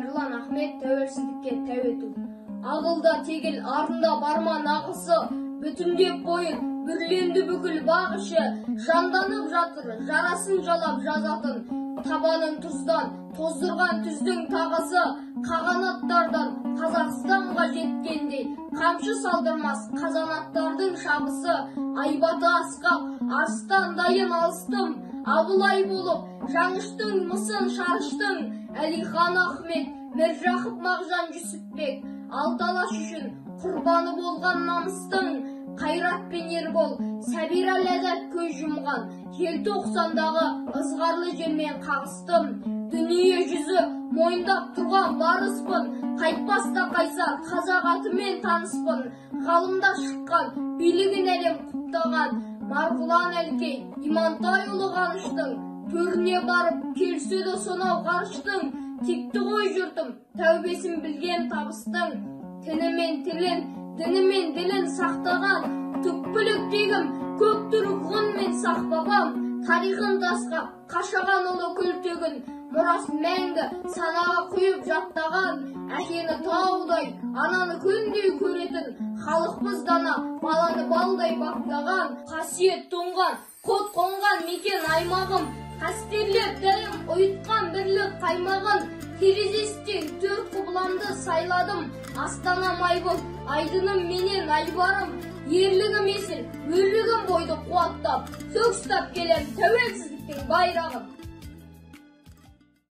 Ерлан Ахмет тәуелсіздікке тәуету. Ағылда тегіл, артында барма нағысы, бүтіндеп бойын, бүрленді бүкіл бағышы, жанданып жатыр, жарасын жалап жазатын, табанын тұздан, тоздырған түздің тағысы, қағанаттардан Қазақстанға жеткендей, қамшы салдырмас қазанаттардың шабысы, айбаты асқақ, арыстан дайын алыстым, Абылай болып, жаңыштың мысын шарыштың, Әлихан Ахмет, Міржақып Мағжан Жүсіпбек, Алталаш үшін құрбаны болған намыстың, Қайрат пен Ербол, Сәбира Ләззат көз жұмған, желтоқсандағы ызғарлы желмен қағыстым. Дүние жүзі мойындап тұрған барыспын, қайтпаста қайсар қазақ атымен таныспын. Ғалымда шыққан, билігін әлем құптаған, Марғұлан Әлкей, Имантайұлы Қаныштың, төріне барып келседі сонау ғарыштың. Текті ғой жұртым, тәубесін білген табыстың, тінімен тілін, дінімен ділін сақтаған, түкпілік дегім, көк түрік ғынмен сақ бабам, тарихын тасқа қашаған ұлы күлтегін, мұрасын мәңгі санаға құйып жаттаған, әкені таудай, ананы күндей көретін, халықпыз дана, баланы балдай баптаған, қасиет тұнған, код қонған мекен аймағым, қастерлеп дәйім ұйытқан бірлік қаймағын, терезестен төрт құбыламды сайладым, Астана майбыл, айдыным менен айбарым, ерлігім есіл, өрлігім бойды қуаттап, сөкстап келем тәуелсіздіктің байрағын.